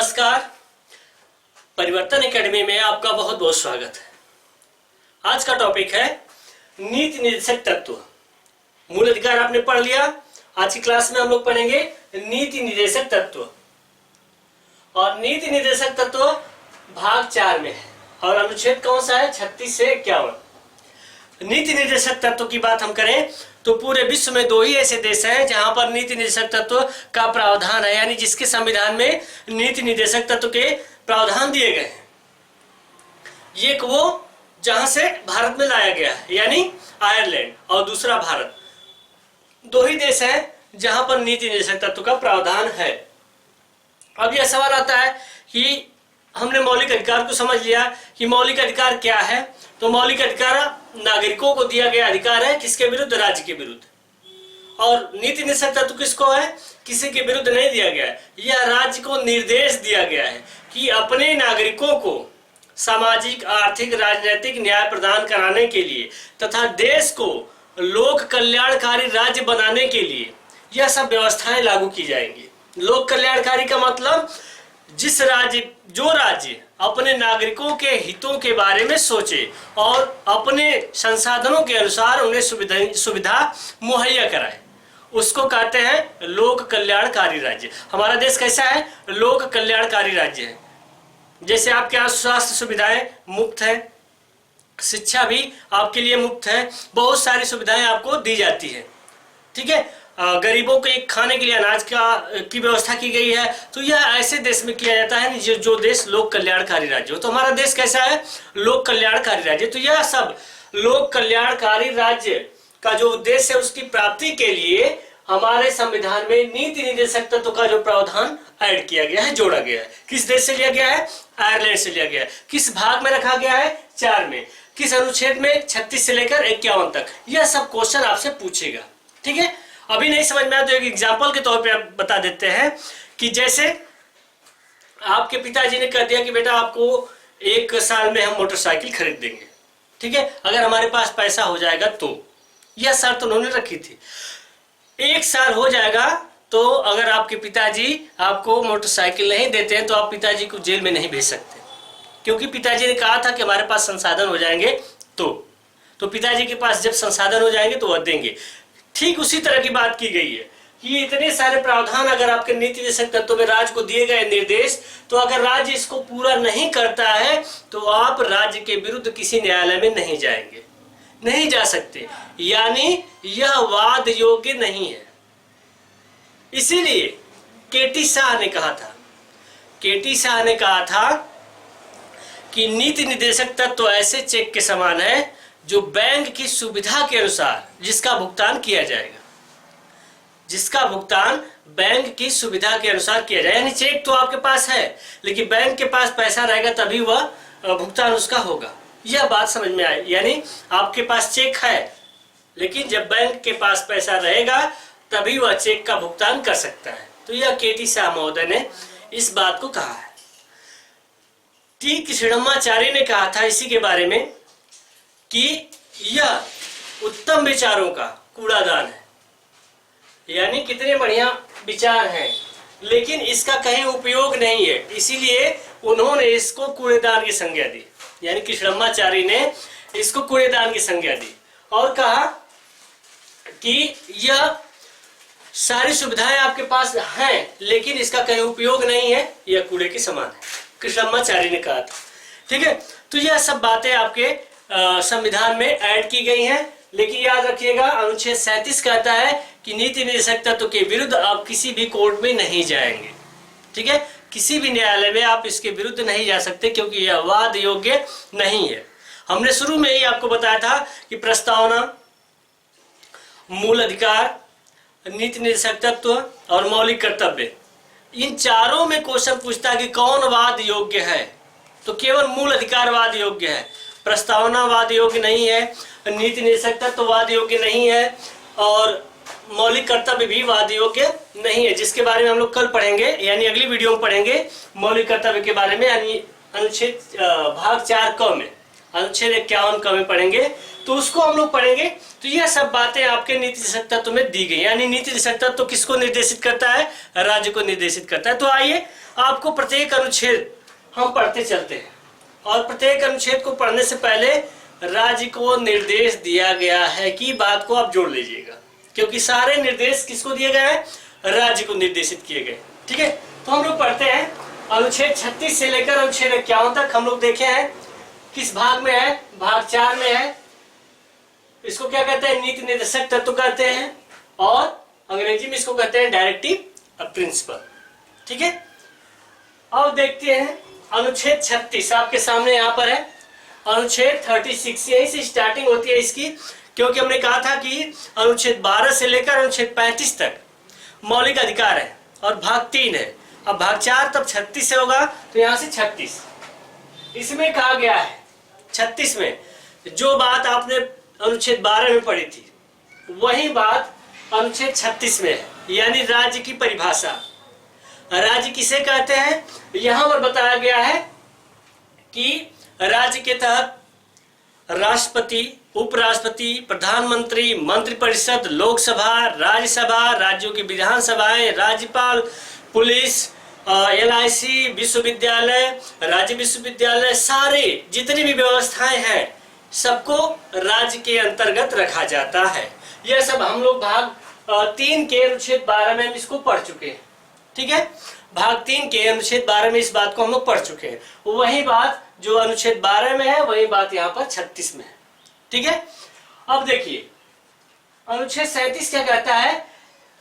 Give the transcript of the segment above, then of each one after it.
नमस्कार। परिवर्तन एकेडमी में आपका बहुत बहुत स्वागत है। आज का टॉपिक है नीति निर्देशक तत्व। मूल अधिकार आपने पढ़ लिया। आज की क्लास में हम लोग पढ़ेंगे नीति निर्देशक तत्व, और नीति निर्देशक तत्व भाग 4 में है और अनुच्छेद कौन सा है? 36 से 51। नीति निर्देशक तत्व की बात हम करें तो पूरे विश्व में 2 ही ऐसे देश हैं जहां पर नीति निर्देशक तत्व का प्रावधान है, यानी जिसके संविधान में नीति निर्देशक तत्व के प्रावधान दिए गए हैं। एक वो जहां से भारत में लाया गया है, यानी आयरलैंड, और दूसरा भारत। 2 ही देश हैं जहां पर नीति निर्देशक तत्व का प्रावधान है। अब यह सवाल आता है कि हमने मौलिक अधिकार को समझ लिया कि मौलिक अधिकार क्या है। तो मौलिक अधिकार नागरिकों को दिया गया अधिकार है, किसके विरुद्ध? राज्य के विरुद्ध। और नीति निर्देशक तत्व किसको है? किसी के विरुद्ध नहीं दिया गया है। यह राज्य को निर्देश दिया गया है कि अपने नागरिकों को सामाजिक, आर्थिक, राजनीतिक न्याय प्रदान कराने के लिए तथा देश को लोक कल्याणकारी राज्य बनाने के लिए यह सब व्यवस्थाएं लागू की जाएंगी। लोक कल्याणकारी का मतलब जो राज्य अपने नागरिकों के हितों के बारे में सोचे और अपने संसाधनों के अनुसार उन्हें सुविधा मुहैया कराए, उसको कहते हैं लोक कल्याणकारी राज्य। हमारा देश कैसा है? लोक कल्याणकारी राज्य है। जैसे आपके यहाँ स्वास्थ्य सुविधाएं मुफ्त है, शिक्षा भी आपके लिए मुफ्त है, बहुत सारी सुविधाएं आपको दी जाती है। ठीक है, गरीबों के खाने के लिए अनाज की व्यवस्था की गई है। तो यह ऐसे देश में किया जाता है जो देश लोक कल्याणकारी राज्य हो। तो हमारा देश कैसा है? लोक कल्याणकारी राज्य। तो यह सब लोक कल्याणकारी राज्य का जो उद्देश्य है उसकी प्राप्ति के लिए हमारे संविधान में नीति निर्देशक तत्व का जो प्रावधान ऐड किया गया है, जोड़ा गया है। किस देश से लिया गया है? आयरलैंड से लिया गया है। किस भाग में रखा गया है? 4 में। किस अनुच्छेद में? 36 से लेकर 51 तक। यह सब क्वेश्चन आपसे पूछेगा। ठीक है, अभी नहीं समझ में आया तो एक एग्जाम्पल के तौर पे आप बता देते हैं कि जैसे आपके पिताजी ने कह दिया कि बेटा आपको 1 साल में हम मोटरसाइकिल खरीद देंगे। ठीक है, अगर हमारे पास पैसा हो जाएगा तो। यह शर्त उन्होंने रखी थी। 1 साल हो जाएगा तो अगर आपके पिताजी आपको मोटरसाइकिल नहीं देते हैं तो आप पिताजी को जेल में नहीं भेज सकते, क्योंकि पिताजी ने कहा था कि हमारे पास संसाधन हो जाएंगे तो पिताजी के पास जब संसाधन हो जाएंगे तो वह देंगे। ठीक उसी तरह की बात की गई है कि इतने सारे प्रावधान अगर आपके नीति निर्देशक तत्व में राज्य को दिए गए निर्देश, तो अगर राज्य इसको पूरा नहीं करता है तो आप राज्य के विरुद्ध किसी न्यायालय में नहीं जाएंगे, नहीं जा सकते, यानी यह वाद योग्य नहीं है। इसीलिए केटी शाह ने कहा था कि नीति निर्देशक तत्व ऐसे चेक के समान है जो बैंक की सुविधा के अनुसार जिसका भुगतान किया जाएगा, जिसका भुगतान बैंक की सुविधा के अनुसार किया जाए। यानी चेक तो आपके पास है, लेकिन बैंक के पास पैसा रहेगा तभी वह भुगतान उसका होगा। यह बात समझ में आई। यानी आपके पास चेक है, लेकिन जब बैंक के पास पैसा रहेगा तभी वह चेक का भुगतान कर सकता है। तो यह केटी शाह महोदय ने इस बात को कहा है। टी कृष्णमाचार्य ने कहा था इसी के बारे में कि यह उत्तम विचारों का कूड़ादान है। यानी कितने बढ़िया विचार हैं, लेकिन इसका कहीं उपयोग नहीं है, इसीलिए उन्होंने इसको कूड़ेदान की संज्ञा दी। यानी कृष्णमाचार्य ने इसको कूड़ेदान की संज्ञा दी और कहा कि यह सारी सुविधाएं आपके पास हैं, लेकिन इसका कहीं उपयोग नहीं है, यह कूड़े के समान है। कृष्णमाचार्य ने कहा था। ठीक है, तो यह सब बातें आपके संविधान में ऐड की गई हैं। लेकिन याद रखिएगा, अनुच्छेद 37 कहता है कि नीति निर्देशक तत्व के विरुद्ध आप किसी भी कोर्ट में नहीं जाएंगे। ठीक है, किसी भी न्यायालय में आप इसके विरुद्ध नहीं जा सकते, क्योंकि यह वाद योग्य नहीं है। हमने शुरू में ही आपको बताया था कि प्रस्तावना, मूल अधिकार, नीति निर्देशक तत्व और मौलिक कर्तव्य, इन चारों में क्वेश्चन पूछता है कि कौन वाद योग्य है। तो केवल मूल अधिकार वाद योग्य है, प्रस्तावना वाद योग्य नहीं है, नीति निर्देशक तत्व वाद योग्य नहीं है, और मौलिक कर्तव्य भी वाद योग्य नहीं है, जिसके बारे में हम लोग कल पढ़ेंगे, यानी अगली वीडियो में पढ़ेंगे मौलिक कर्तव्य के बारे में, यानी अनुच्छेद भाग 4 क में, अनुच्छेद 51 क में पढ़ेंगे, तो उसको हम लोग पढ़ेंगे। तो यह सब बातें आपके नीति निर्देशक तत्व में दी गई। यानी नीति निर्देशक तत्व किसको निर्देशित करता है? राज्य को निर्देशित करता है। तो आइए आपको प्रत्येक अनुच्छेद हम पढ़ते चलते हैं, और प्रत्येक अनुच्छेद को पढ़ने से पहले राज्य को निर्देश दिया गया है कि बात को आप जोड़ लीजिएगा, क्योंकि सारे निर्देश किसको दिए गए हैं? राज्य को निर्देशित किए गए। ठीक है, तो हम लोग पढ़ते हैं अनुच्छेद 36 से लेकर अनुच्छेद 51 तक हम लोग देखे हैं। किस भाग में है? भाग 4 में है। इसको क्या कहते हैं? नीति निर्देशक तत्व कहते हैं, और अंग्रेजी में इसको कहते हैं डायरेक्टिव प्रिंसिपल। ठीक है, अब देखते हैं अनुच्छेद 36 आपके सामने यहाँ पर है। अनुच्छेद 36 यही से स्टार्टिंग होती है इसकी, क्योंकि हमने कहा था कि अनुच्छेद 12 से लेकर अनुच्छेद 35 तक मौलिक अधिकार है और भाग 3 है। अब भाग 4 तब 36 से होगा, तो यहाँ से 36 इसमें कहा गया है। 36 में जो बात आपने अनुच्छेद 12 में पढ़ी थी वही बात अनुच्छेद 36 में है, यानी राज्य की परिभाषा। राज्य किसे कहते हैं? यहां पर बताया गया है कि राज्य के तहत राष्ट्रपति, उपराष्ट्रपति, प्रधानमंत्री, मंत्रिपरिषद, लोकसभा, राज्यसभा, राज्यों की विधानसभाएं, राज्यपाल, पुलिस, LIC, विश्वविद्यालय, राज्य विश्वविद्यालय, सारे जितनी भी व्यवस्थाएं हैं सबको राज्य के अंतर्गत रखा जाता है। यह सब हम लोग भाग 3 के अनुच्छेद 12 में हम इसको पढ़ चुके हैं। ठीक है, भाग 3 के अनुच्छेद 12 में इस बात को हम लोग पढ़ चुके हैं। वही बात जो अनुच्छेद 12 में है वही बात यहाँ पर 36 में है। ठीक है, अब देखिए अनुच्छेद 37 क्या कहता है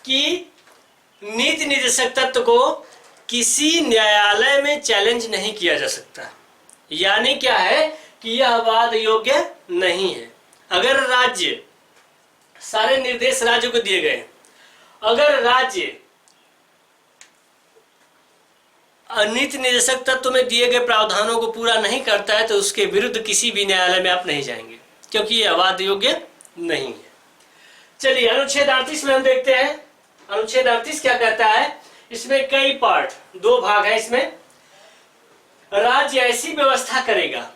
कि नीति निर्देशक तत्व को किसी न्यायालय में चैलेंज नहीं किया जा सकता। यानी क्या है कि यह वाद योग्य नहीं है। अगर राज्य, सारे निर्देश राज्य को दिए गए, अगर राज्य नीति निर्देशक तत्व में दिए गए प्रावधानों को पूरा नहीं करता है तो उसके विरुद्ध किसी भी न्यायालय में आप नहीं जाएंगे, क्योंकि यह वाद योग्य नहीं है। चलिए अनुच्छेद 38 में हम देखते हैं। अनुच्छेद 38 क्या कहता है? इसमें कई पार्ट, 2 भाग है इसमें। राज्य ऐसी व्यवस्था करेगा,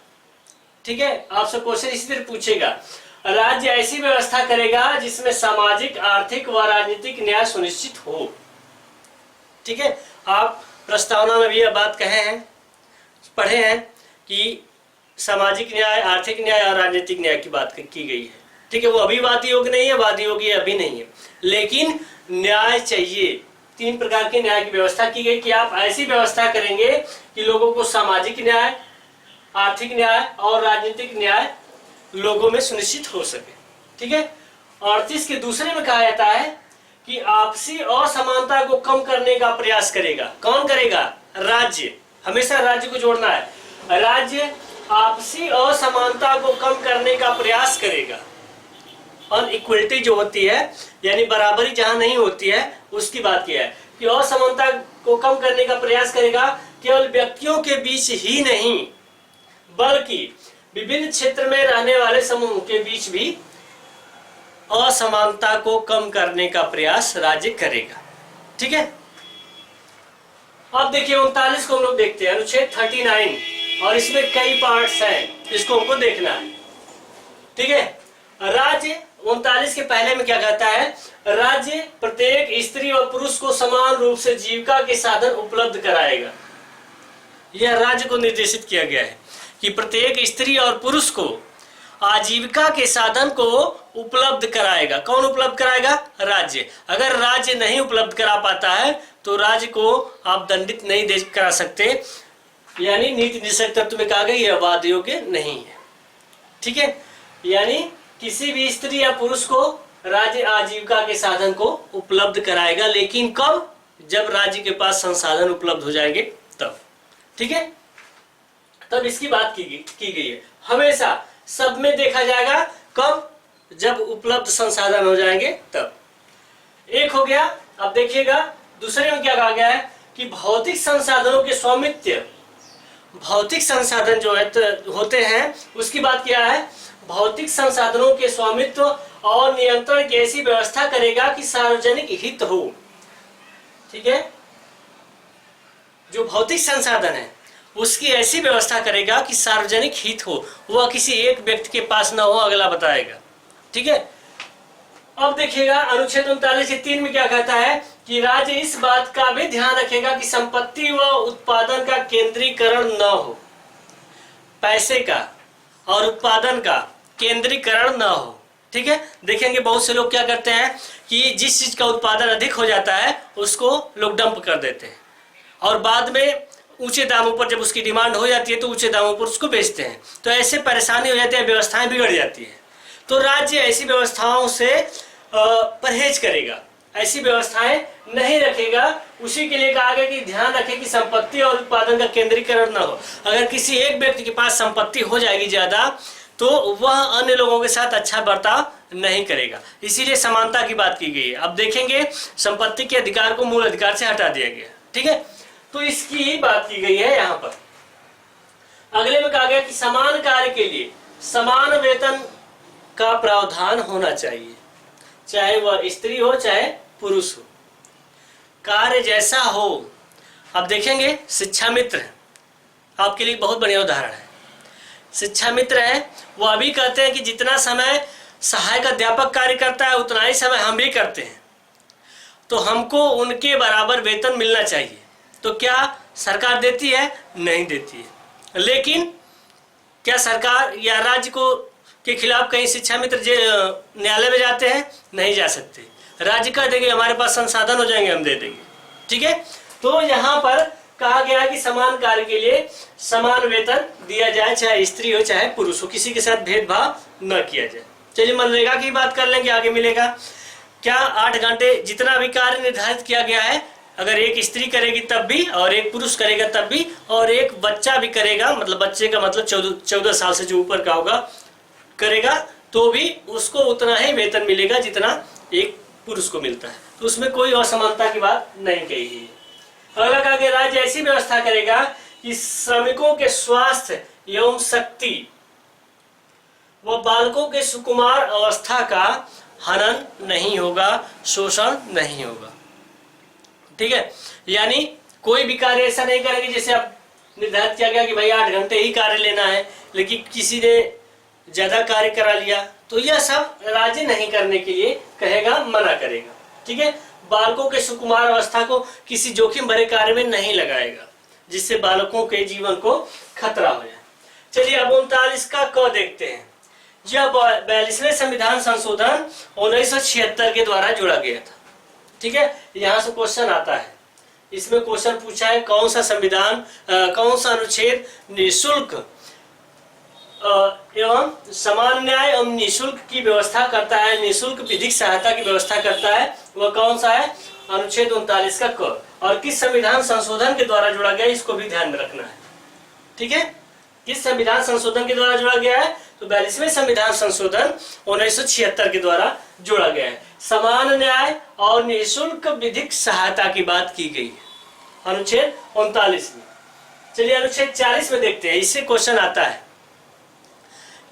ठीक है, आपसे क्वेश्चन इसी तरह पूछेगा, राज्य ऐसी व्यवस्था करेगा जिसमें सामाजिक, आर्थिक व राजनीतिक न्याय सुनिश्चित हो। ठीक है, आप प्रस्तावना में भी यह बात कहे हैं, पढ़े हैं कि सामाजिक न्याय, आर्थिक न्याय और राजनीतिक न्याय की बात की गई है। ठीक है, वो अभी वाद योग्य नहीं है, वाद योग्य अभी नहीं है, लेकिन न्याय चाहिए। 3 प्रकार के न्याय की व्यवस्था की गई कि आप ऐसी व्यवस्था करेंगे कि लोगों को सामाजिक न्याय, आर्थिक न्याय और राजनीतिक न्याय लोगों में सुनिश्चित हो सके। ठीक है, 38 के दूसरे में कहा जाता है कि आपसी असमानता को कम करने का प्रयास करेगा। कौन करेगा? राज्य। हमेशा राज्य को जोड़ना है। राज्य आपसी असमानता को कम करने का प्रयास करेगा। अनइक्वलिटी जो होती है, यानी बराबरी जहां नहीं होती है, उसकी बात किया है कि असमानता को कम करने का प्रयास करेगा। केवल व्यक्तियों के बीच ही नहीं बल्कि विभिन्न क्षेत्र में रहने वाले समूह के बीच भी असमानता को कम करने का प्रयास राज्य करेगा। ठीक है, अब देखिए 39 को हम लोग देखते हैं, अनुच्छेद 39, और इसमें कई पार्ट्स हैं, इसको हमको देखना है। ठीक है, राज्य 39 के पहले में क्या कहता है? राज्य प्रत्येक स्त्री और पुरुष को समान रूप से जीविका के साधन उपलब्ध कराएगा। यह राज्य को निर्देशित किया गया है कि प्रत्येक स्त्री और पुरुष को आजीविका के साधन को उपलब्ध कराएगा। कौन उपलब्ध कराएगा? राज्य। अगर राज्य नहीं उपलब्ध करा पाता है तो राज्य को आप दंडित नहीं करा सकते, यानी नीति निर्देशक तत्व में कहा गया यह वाद योग्य नहीं है। ठीक है, यानी किसी भी स्त्री या पुरुष को राज्य आजीविका के साधन को उपलब्ध कराएगा, लेकिन कब? जब राज्य के पास संसाधन उपलब्ध हो जाएंगे तब। ठीक है, तब इसकी बात की गई है। हमेशा सब में देखा जाएगा कब? जब उपलब्ध संसाधन हो जाएंगे तब। एक हो गया। अब देखिएगा दूसरे में क्या कहा गया है कि भौतिक संसाधनों के स्वामित्व, भौतिक संसाधन जो है होते हैं उसकी बात किया है। भौतिक संसाधनों के स्वामित्व और नियंत्रण की ऐसी व्यवस्था करेगा कि सार्वजनिक हित हो। ठीक है, जो भौतिक संसाधन है उसकी ऐसी व्यवस्था करेगा कि सार्वजनिक हित हो, वह किसी एक व्यक्ति के पास ना हो, अगला बताएगा। ठीक है, अब देखिएगा अनुच्छेद 39 के 3 में क्या कहता है कि राज्य इस बात का भी ध्यान रखेगा कि संपत्ति व उत्पादन का केंद्रीकरण न हो, पैसे का और उत्पादन का केंद्रीकरण न हो। ठीक है, देखेंगे बहुत से लोग क्या करते हैं कि जिस चीज का उत्पादन अधिक हो जाता है उसको लोग डंप कर देते हैं और बाद में ऊंचे दामों पर जब उसकी डिमांड हो जाती है तो ऊंचे दामों पर उसको बेचते हैं, तो ऐसे परेशानी हो जाती है, व्यवस्थाएं बिगड़ जाती है। तो राज्य ऐसी व्यवस्थाओं से परहेज करेगा, ऐसी व्यवस्थाएं नहीं रखेगा। उसी के लिए कहा गया कि ध्यान रखें कि संपत्ति और उत्पादन का केंद्रीकरण न हो। अगर किसी एक व्यक्ति के पास संपत्ति हो जाएगी ज्यादा तो वह अन्य लोगों के साथ अच्छा बर्ताव नहीं करेगा, इसीलिए समानता की बात की गई है। अब देखेंगे संपत्ति के अधिकार को मूल अधिकार से हटा दिया गया। ठीक है, तो इसकी ही बात की गई है यहाँ पर। अगले में कहा गया कि समान कार्य के लिए समान वेतन का प्रावधान होना चाहिए, चाहे वह स्त्री हो चाहे पुरुष हो, कार्य जैसा हो। अब देखेंगे शिक्षा मित्र आपके लिए बहुत बढ़िया उदाहरण है। शिक्षा मित्र है, वो अभी कहते हैं कि जितना समय सहायक अध्यापक कार्य करता है उतना ही समय हम भी करते हैं, तो हमको उनके बराबर वेतन मिलना चाहिए। तो क्या सरकार देती है? नहीं देती है। लेकिन क्या सरकार या राज्य को के खिलाफ कहीं शिक्षा मित्र न्यायालय में जाते हैं? नहीं जा सकते। राज्य कह देंगे हमारे पास संसाधन हो जाएंगे, हम दे देंगे। ठीक है, तो यहाँ पर कहा गया कि समान कार्य के लिए समान वेतन दिया जाए, चाहे स्त्री हो चाहे पुरुष हो, किसी के साथ भेदभाव न किया जाए। चलिए मनरेगा की बात कर लेंगे, आगे मिलेगा। क्या 8 घंटे जितना भी कार्य निर्धारित किया गया है, अगर एक स्त्री करेगी तब भी और एक पुरुष करेगा तब भी और एक बच्चा भी करेगा, मतलब बच्चे का मतलब 14 साल से जो ऊपर का होगा करेगा, तो भी उसको उतना ही वेतन मिलेगा जितना एक पुरुष को मिलता है। तो उसमें कोई असमानता की बात नहीं कही है। अगला कहा गया राज्य ऐसी व्यवस्था करेगा कि श्रमिकों के स्वास्थ्य एवं शक्ति व बालकों के सुकुमार अवस्था का हनन नहीं होगा, शोषण नहीं होगा। ठीक है, यानी कोई भी कार्य ऐसा नहीं करेंगे जैसे अब निर्धारित किया गया कि भाई 8 घंटे ही कार्य लेना है, लेकिन किसी ने ज्यादा कार्य करा लिया, तो यह सब राज्य नहीं करने के लिए कहेगा, मना करेगा। ठीक है, बालकों के सुकुमार अवस्था को किसी जोखिम भरे कार्य में नहीं लगाएगा जिससे बालकों के जीवन को खतरा हो जाए। चलिए अब 39 का क देखते हैं। यह 42वें संविधान संशोधन 1976 के द्वारा जोड़ा गया था। ठीक है, यहाँ से क्वेश्चन आता है, इसमें क्वेश्चन पूछा है कौन सा संविधान कौन सा अनुच्छेद निःशुल्क एवं समान न्याय एवं निःशुल्क की व्यवस्था करता है, निःशुल्क विधिक सहायता की व्यवस्था करता है, वह कौन सा है? अनुच्छेद 39 का क। और किस संविधान संशोधन के द्वारा जोड़ा गया, इसको भी ध्यान में रखना है। ठीक है, किस संविधान संशोधन के द्वारा जोड़ा गया है? तो 42वें संविधान संशोधन 1976 के द्वारा जोड़ा गया है। समान न्याय और निःशुल्क विधिक सहायता की बात की गई है अनुच्छेद 39 में। चलिए अनुच्छेद 40 में देखते हैं, इससे क्वेश्चन आता है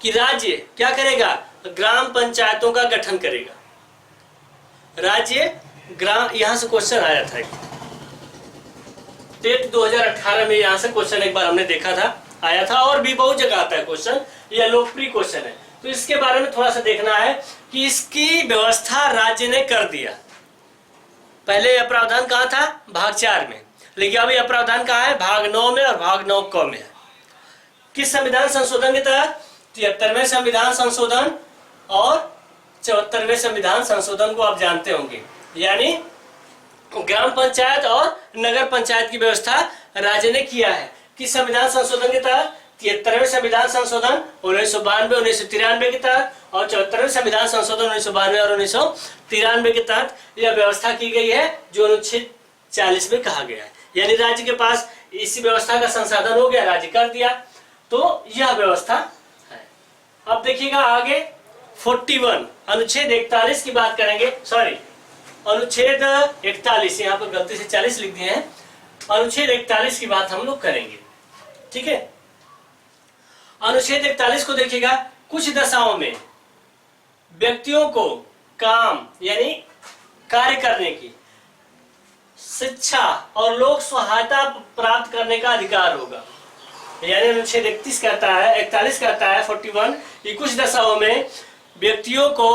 कि राज्य क्या करेगा? ग्राम पंचायतों का गठन करेगा। राज्य ग्राम, यहां से क्वेश्चन आया था टेट 2018 में, यहां से क्वेश्चन एक बार हमने देखा था, आया था, और भी बहुत जगह आता है क्वेश्चन, यह लोकप्रिय क्वेश्चन है। तो इसके बारे में थोड़ा सा देखना है कि इसकी व्यवस्था राज्य ने कर दिया। पहले यह प्रावधान कहाँ था? भाग 4 में, लेकिन अभी यह प्रावधान कहाँ है? भाग 9 में और भाग 9 क में है। किस संविधान संशोधन के तहत? 73वें संविधान संशोधन और 74वें संविधान संशोधन को आप जानते होंगे, यानी ग्राम पंचायत और नगर पंचायत की व्यवस्था राज्य ने किया है। किस संविधान संशोधन के तहत? 73वें संविधान संशोधन 1992 1993 के तहत और 74वें संविधान संशोधन 1992 और 1993 के तहत यह व्यवस्था की गई है, जो अनुच्छेद 40 में कहा गया है। यानी राज्य के पास इसी व्यवस्था का संसाधन हो गया, राज्य कर दिया, तो यह व्यवस्था है। अब देखिएगा आगे 41 अनुच्छेद 41 की बात करेंगे, सॉरी अनुच्छेद 41, यहाँ पर गलती से 40 लिख दिए हैं, अनुच्छेद 41 की बात हम लोग करेंगे। ठीक है, अनुच्छेद 41 को देखिएगा, कुछ दशाओं में व्यक्तियों को काम यानी कार्य करने की, शिक्षा और लोक सहायता प्राप्त करने का अधिकार होगा। यानी अनुच्छेद 41 कहता है 41 कहता है 41 कि कुछ दशाओं में व्यक्तियों को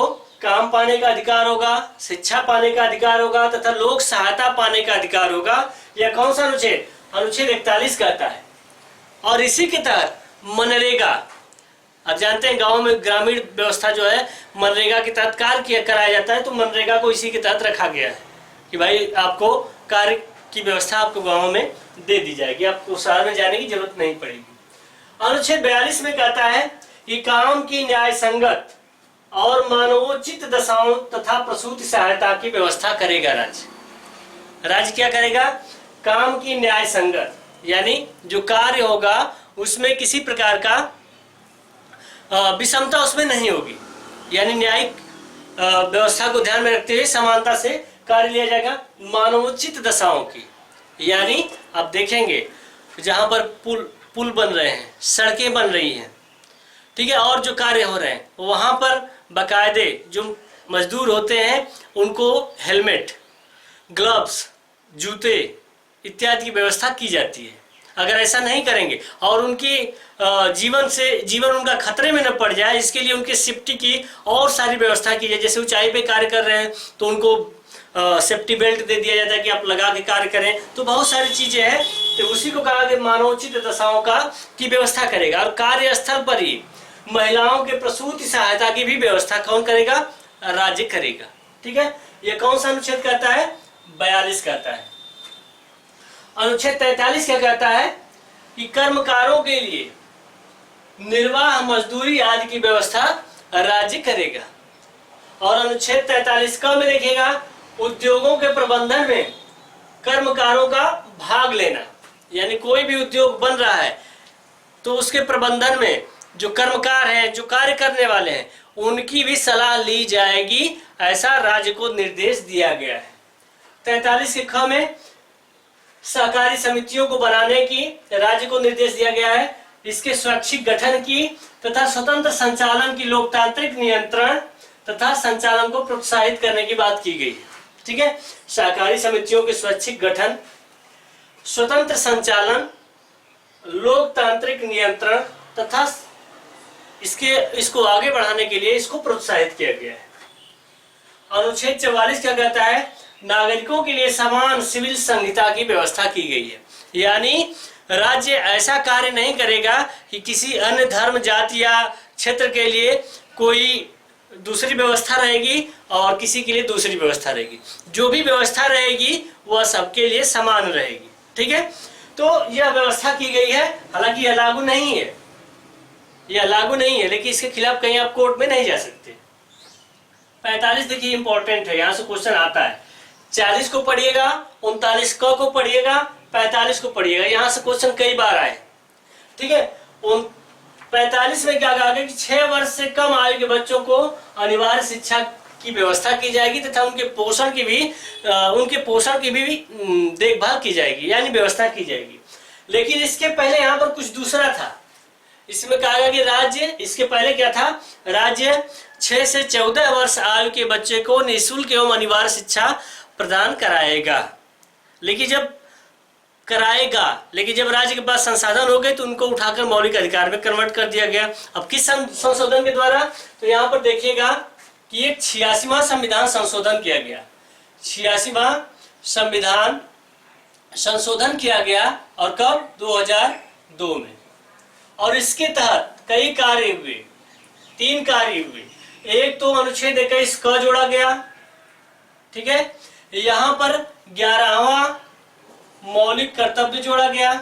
काम पाने का अधिकार होगा, शिक्षा पाने का अधिकार होगा तथा लोक सहायता पाने का अधिकार होगा। यह कौन सा अनुच्छेद? अनुच्छेद 41 कहता है। और इसी के तहत मनरेगा, आप जानते हैं गांव में ग्रामीण व्यवस्था जो है मनरेगा के तहत कार्य कराया जाता है, तो मनरेगा को इसी के तहत रखा गया है कि भाई आपको कार्य की व्यवस्था आपको गाँव में दे दी जाएगी, आपको शहर में जाने की जरूरत नहीं पड़ेगी। अनुच्छेद 42 में कहता है कि काम की न्याय संगत और मानवोचित दशाओं तथा प्रसूति सहायता की व्यवस्था करेगा राज्य। राज्य क्या करेगा? काम की न्याय संगत, यानी जो कार्य होगा उसमें किसी प्रकार का विषमता उसमें नहीं होगी, यानी न्यायिक व्यवस्था को ध्यान में रखते हुए समानता से कार्य लिया जाएगा। मानवोचित दशाओं की, यानी आप देखेंगे जहां पर पुल बन रहे हैं, सड़कें बन रही हैं, ठीक है, और जो कार्य हो रहे हैं वहां पर बाकायदे जो मजदूर होते हैं उनको हेलमेट, ग्लव्स, जूते इत्यादि की व्यवस्था की जाती है। अगर ऐसा नहीं करेंगे और उनकी जीवन उनका खतरे में न पड़ जाए, इसके लिए उनके सेफ्टी की और सारी व्यवस्था की जाए। जैसे ऊंचाई पे कार्य कर रहे हैं तो उनको सेफ्टी बेल्ट दे दिया जाता है कि आप लगा के कार्य करें, तो बहुत सारी चीजें हैं। तो उसी को कहा कि मानवोचित दशाओं की व्यवस्था करेगा। और कार्यस्थल पर ही महिलाओं के प्रसूति सहायता की भी व्यवस्था कौन करेगा? राज्य करेगा। ठीक है, ये कौन सा अनुच्छेद कहता है? 42 कहता है। अनुच्छेद 43 क्या कहता है? कि कर्मकारों के लिए निर्वाह मजदूरी आदि की व्यवस्था राज्य करेगा। और अनुच्छेद 43 का में देखिएगा, उद्योगों के प्रबंधन में कर्मकारों का भाग लेना, यानी कोई भी उद्योग बन रहा है तो उसके प्रबंधन में जो कर्मकार हैं, जो कार्य करने वाले हैं, उनकी भी सलाह ली जाएगी, ऐसा राज्य को निर्देश दिया गया है। 43 के ख में सहकारी समितियों को बनाने की राज्य को निर्देश दिया गया है, इसके स्वैच्छिक गठन की तथा स्वतंत्र संचालन की लोकतांत्रिक नियंत्रण तथा संचालन को प्रोत्साहित करने की बात की गई है। ठीक है, सहकारी समितियों के स्वैच्छिक गठन, स्वतंत्र संचालन, लोकतांत्रिक नियंत्रण तथा इसको आगे बढ़ाने के लिए इसको प्रोत्साहित किया गया है। अनुच्छेद 44 क्या कहता है? नागरिकों के लिए समान सिविल संहिता की व्यवस्था की गई है, यानी राज्य ऐसा कार्य नहीं करेगा कि किसी अन्य धर्म, जाति या क्षेत्र के लिए कोई दूसरी व्यवस्था रहेगी और किसी के लिए दूसरी व्यवस्था रहेगी। जो भी व्यवस्था रहेगी वह सबके लिए समान रहेगी। ठीक है, तो यह व्यवस्था की गई है। हालांकि यह लागू नहीं है, लेकिन इसके खिलाफ कहीं आप कोर्ट में नहीं जा सकते। 45 देखिए इंपॉर्टेंट है, यहां से क्वेश्चन आता है। 40 को पढ़िएगा, 39 को पढ़िएगा, 45 को पढ़िएगा, यहां से क्वेश्चन कई बार आए। ठीक है, 45 में क्या कहा गया कि 6 वर्ष से कम आयु के बच्चों को अनिवार्य शिक्षा की व्यवस्था की जाएगी तथा उनके पोषण की भी देखभाल की जाएगी, यानी व्यवस्था की जाएगी। लेकिन इसके पहले यहाँ पर कुछ दूसरा था। इसमें कहा गया कि राज्य, इसके पहले क्या था? राज्य 6 से 14 वर्ष आयु के बच्चे को निःशुल्क एवं अनिवार्य शिक्षा प्रदान कराएगा। लेकिन जब राज्य के पास संसाधन हो गए तो उनको उठाकर मौलिक अधिकार में कन्वर्ट कर दिया गया। अब किस संशोधन के द्वारा? तो यहाँ पर देखिएगा कि एक 86वां संविधान संशोधन किया गया। 86वां संविधान संशोधन किया गया, और कब? 2002 में। और इसके तहत कई कार्य हुए, 3 कार्य हुए। एक तो अनुच्छेद 21 क जोड़ा गया। ठीक है, यहां पर 11वां मौलिक कर्तव्य जोड़ा गया,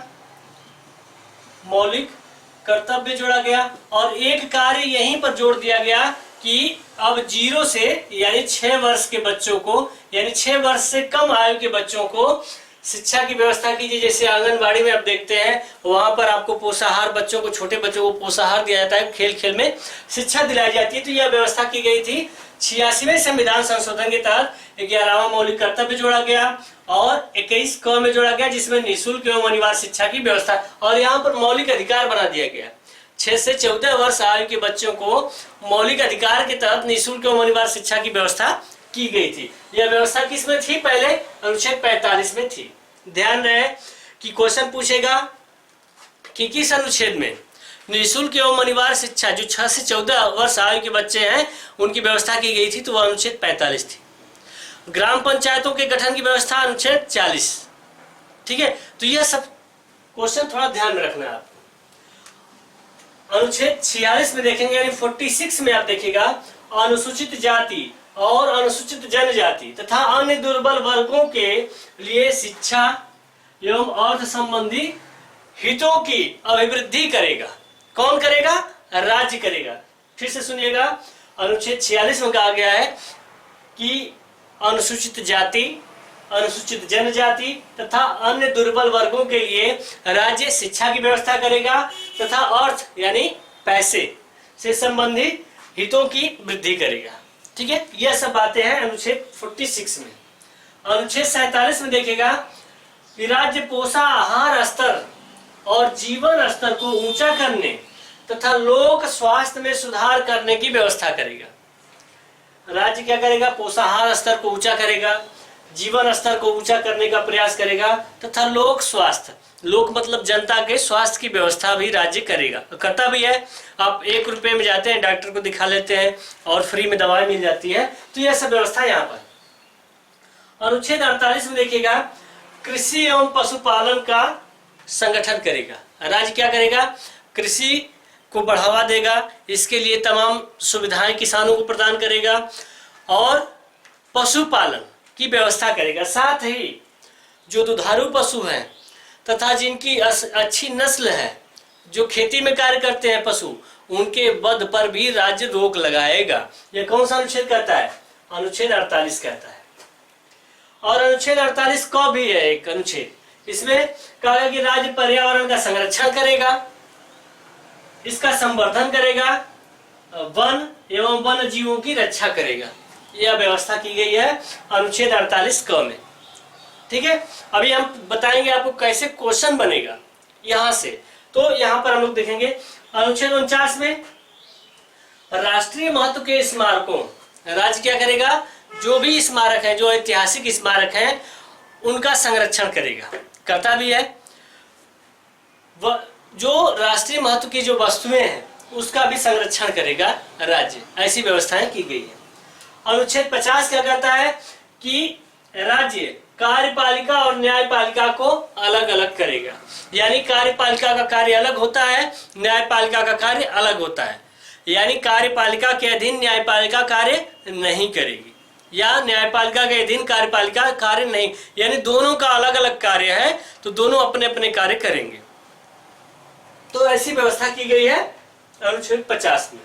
और एक कार्य यहीं पर जोड़ दिया गया कि अब 0 से यानी 6 वर्ष के बच्चों को, यानी 6 वर्ष से कम आयु के बच्चों को शिक्षा की व्यवस्था कीजिए। जैसे आंगनबाड़ी में आप देखते हैं, वहां पर आपको पोषाहार, बच्चों को, छोटे बच्चों को पोषाहार दिया जाता है, खेल खेल में शिक्षा दिलाई जाती है। तो यह व्यवस्था की गई थी। 86वें संविधान संशोधन के तहत 11वां मौलिक कर्तव्य जोड़ा गया और 21 क में जोड़ा गया, जिसमें निःशुल्क एवं अनिवार्य शिक्षा की व्यवस्था, और यहाँ पर मौलिक अधिकार बना दिया गया। 6 से 14 वर्ष आयु के बच्चों को मौलिक अधिकार के तहत निःशुल्क एवं अनिवार्य शिक्षा की व्यवस्था की गई थी। यह व्यवस्था किस में थी? पहले अनुच्छेद 45 में थी। ध्यान रहे कि क्वेश्चन पूछेगा कि किस अनुच्छेद में? निःशुल्क एवं अनिवार्य शिक्षा जो 6 से 14 वर्ष आयु के बच्चे हैं उनकी व्यवस्था की गई थी, तो वह अनुच्छेद 45 थी। ग्राम पंचायतों के गठन की व्यवस्था अनुच्छेद 40। ठीक है, तो यह सब क्वेश्चन थोड़ा ध्यान में रखना है आपको। अनुच्छेद 46 में देखेंगे, यानी 46 में आप देखिएगा, अनुसूचित जाति और अनुसूचित जनजाति तथा अन्य दुर्बल वर्गों के लिए शिक्षा एवं अर्थ संबंधी हितों की अभिवृद्धि करेगा। कौन करेगा? राज्य करेगा। फिर से सुनिएगा, अनुच्छेद 46 में कहा गया है कि अनुसूचित जाति, अनुसूचित जनजाति तथा अन्य दुर्बल वर्गों के लिए राज्य शिक्षा की व्यवस्था करेगा तथा अर्थ यानी पैसे से संबंधित हितों की वृद्धि करेगा। ठीक है, यह सब बातें हैं अनुच्छेद 46 में। अनुच्छेद 47 में देखिएगा कि राज्य पोषाहार स्तर और जीवन स्तर को ऊंचा करने तथा लोक स्वास्थ्य में सुधार करने की व्यवस्था करेगा। राज्य क्या करेगा? पोषाहार स्तर को ऊंचा करेगा, जीवन स्तर को ऊंचा करने का प्रयास करेगा तथा लोक स्वास्थ्य, लोक मतलब जनता के स्वास्थ्य की व्यवस्था भी राज्य करेगा, करता भी है। आप 1 रुपये में जाते हैं, डॉक्टर को दिखा लेते हैं और फ्री में दवाई मिल जाती है, तो यह सब व्यवस्था यहाँ पर। अनुच्छेद 48 में देखिएगा, कृषि एवं पशुपालन का संगठन करेगा। राज्य क्या करेगा? कृषि को बढ़ावा देगा, इसके लिए तमाम सुविधाएं किसानों को प्रदान करेगा और पशुपालन की व्यवस्था करेगा। साथ ही जो दुधारू पशु हैं तथा जिनकी अच्छी नस्ल है, जो खेती में कार्य करते हैं पशु, उनके वध पर भी राज्य रोक लगाएगा। यह कौन सा अनुच्छेद कहता है? अनुच्छेद 48 कहता है। और अनुच्छेद 48 का भी है एक अनुच्छेद, इसमें कहा गया कि राज्य पर्यावरण का संरक्षण करेगा, इसका संवर्धन करेगा, वन एवं वन जीवों की रक्षा करेगा। यह व्यवस्था की गई है अनुच्छेद 48 क में। ठीक है, अभी हम बताएंगे आपको कैसे क्वेश्चन बनेगा यहां से। तो यहां पर हम लोग देखेंगे अनुच्छेद 49 में राष्ट्रीय महत्व के स्मारकों, राज्य क्या करेगा? जो भी स्मारक है, जो ऐतिहासिक स्मारक है, उनका संरक्षण करेगा, करता भी है। जो राष्ट्रीय महत्व की जो वस्तुएं हैं उसका भी संरक्षण करेगा राज्य। ऐसी व्यवस्थाएं की गई है। अनुच्छेद 50 क्या कहता है कि राज्य कार्यपालिका और न्यायपालिका को अलग अलग करेगा। यानी कार्यपालिका का कार्य अलग होता है, न्यायपालिका का कार्य अलग होता है। यानी कार्यपालिका के अधीन न्यायपालिका कार्य नहीं करेगी या न्यायपालिका के अधीन कार्यपालिका कार्य नहीं, यानी दोनों का अलग अलग कार्य है, तो दोनों अपने अपने कार्य करेंगे। तो ऐसी व्यवस्था की गई है अनुच्छेद 50 में।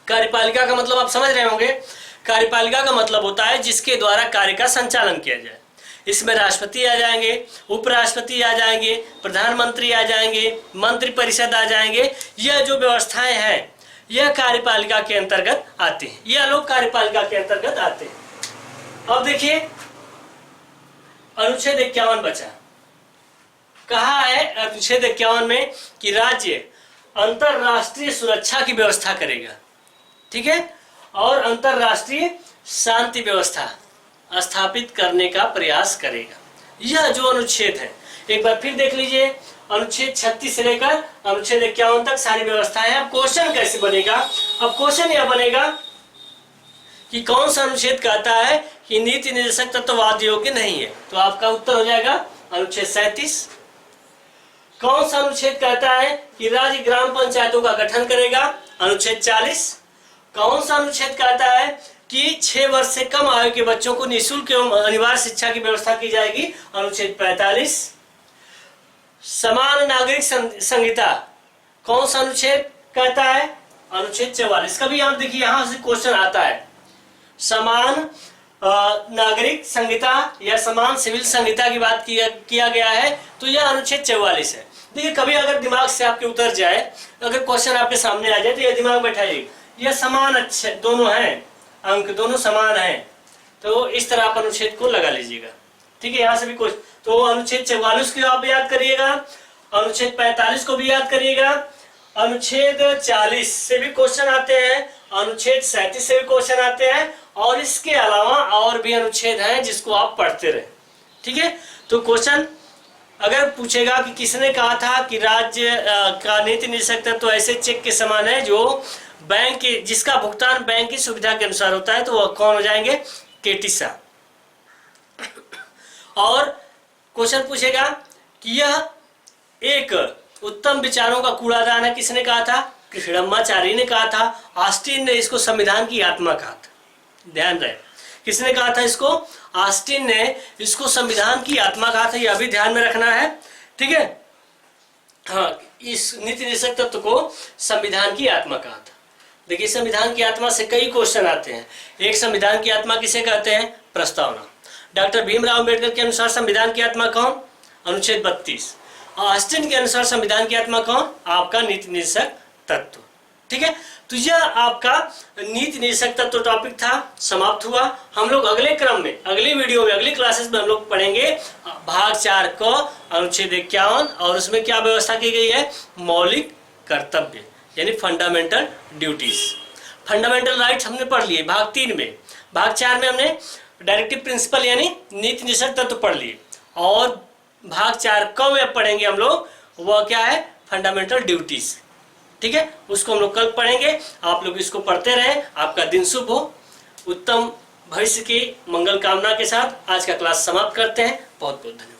कार्यपालिका का मतलब आप समझ रहे होंगे, कार्यपालिका का मतलब होता है जिसके द्वारा कार्य का संचालन किया जाए। इसमें राष्ट्रपति आ जाएंगे, उपराष्ट्रपति आ जाएंगे, प्रधानमंत्री आ जाएंगे, मंत्री परिषद आ जाएंगे। यह जो व्यवस्थाएं हैं यह कार्यपालिका के अंतर्गत आते हैं, यह लोग कार्यपालिका के अंतर्गत आते हैं। अब देखिए अनुच्छेद 51 बचा। कहा है अनुच्छेद 51 में कि राज्य अंतरराष्ट्रीय सुरक्षा की व्यवस्था करेगा। ठीक है, और अंतरराष्ट्रीय शांति व्यवस्था स्थापित करने का प्रयास करेगा। यह जो अनुच्छेद है, एक बार फिर देख लीजिए, अनुच्छेद 36 से लेकर अनुच्छेद 51 तक सारी व्यवस्थाएं हैं। अब क्वेश्चन कैसे बनेगा? अब क्वेश्चन यह बनेगा कि कौन सा अनुच्छेद कहता है कि नीति निर्देशक तत्ववाद योग्य नहीं है, तो आपका उत्तर हो जाएगा अनुच्छेद 37। कौन सा अनुच्छेद कहता है कि राज्य ग्राम पंचायतों का गठन करेगा? अनुच्छेद 40। कौन सा अनुच्छेद कहता है कि 6 वर्ष से कम आयु के बच्चों को निःशुल्क एवं अनिवार्य शिक्षा की व्यवस्था की जाएगी? अनुच्छेद 45। समान नागरिक संहिता कौन सा अनुच्छेद कहता है? अनुच्छेद 44। कभी आप देखिए यहां से क्वेश्चन आता है, समान नागरिक संहिता या समान सिविल संहिता की बात किया गया है, तो यह अनुच्छेद 44 है। देखिए कभी अगर दिमाग से आपके उतर जाए, अगर क्वेश्चन आपके सामने आ जाए तो यह दिमाग बैठाइए, यह समान अच्छे दोनों हैं, अंक दोनों समान हैं, तो इस तरह आप अनुच्छेद को लगा लीजिएगा। ठीक है, यहाँ से भी कुछ, तो अनुच्छेद 44 को आप याद करिएगा, अनुच्छेद 45 को भी याद करिएगा, अनुच्छेद 40 से भी क्वेश्चन आते हैं, अनुच्छेद 37 से भी क्वेश्चन आते हैं, और इसके अलावा और भी अनुच्छेद हैं जिसको आप पढ़ते रहे। ठीक है, तो क्वेश्चन अगर पूछेगा कि किसने कहा था कि राज्य का नीति निदेशक तत्व तो ऐसे चेक के समान है जो बैंक के, जिसका भुगतान बैंक की सुविधा के अनुसार होता है, तो वह कौन हो जाएंगे? केटी शाह। और क्वेश्चन पूछेगा कि यह एक उत्तम विचारों का कूड़ादान है, किसने कहा था? कृष्णमाचारी ने कहा था। ऑस्टिन ने इसको संविधान की आत्मा कहा था। ध्यान रहे, किसने कहा था इसको? ऑस्टिन ने इसको संविधान की आत्मा कहा था, यह भी ध्यान में रखना है, ठीक है। हाँ, इस नीति निदेशक तत्व को संविधान की आत्मा कहा था। देखिए, संविधान की आत्मा से कई क्वेश्चन आते हैं। एक, संविधान की आत्मा किसे कहते हैं? प्रस्तावना। डॉक्टर भीमराव अम्बेडकर के अनुसार संविधान की आत्मा कौन? अनुच्छेद 32। ऑस्टिन के अनुसार संविधान की आत्मा कौन? आपका नीति निदेशक तत्व, ठीक है। तो यह आपका नीति निदेशक तत्व टॉपिक था, समाप्त हुआ। हम लोग अगले क्रम में, अगली वीडियो में, अगली क्लासेस में हम लोग पढ़ेंगे भाग 4 को अनुच्छेद 51, और उसमें क्या व्यवस्था की गई है? मौलिक कर्तव्य, यानी फंडामेंटल ड्यूटीज। फंडामेंटल राइट्स हमने पढ़ लिए भाग 3 में। भाग 4 में हमने डायरेक्टिव प्रिंसिपल यानी नीति निदेशक तत्व पढ़ लिए, और भाग 4 को पढ़ेंगे हम लोग, वह क्या है? फंडामेंटल ड्यूटीज, ठीक है। उसको हम लोग कल पढ़ेंगे। आप लोग इसको पढ़ते रहें। आपका दिन शुभ हो। उत्तम भविष्य की मंगल कामना के साथ आज का क्लास समाप्त करते हैं। बहुत बहुत धन्यवाद।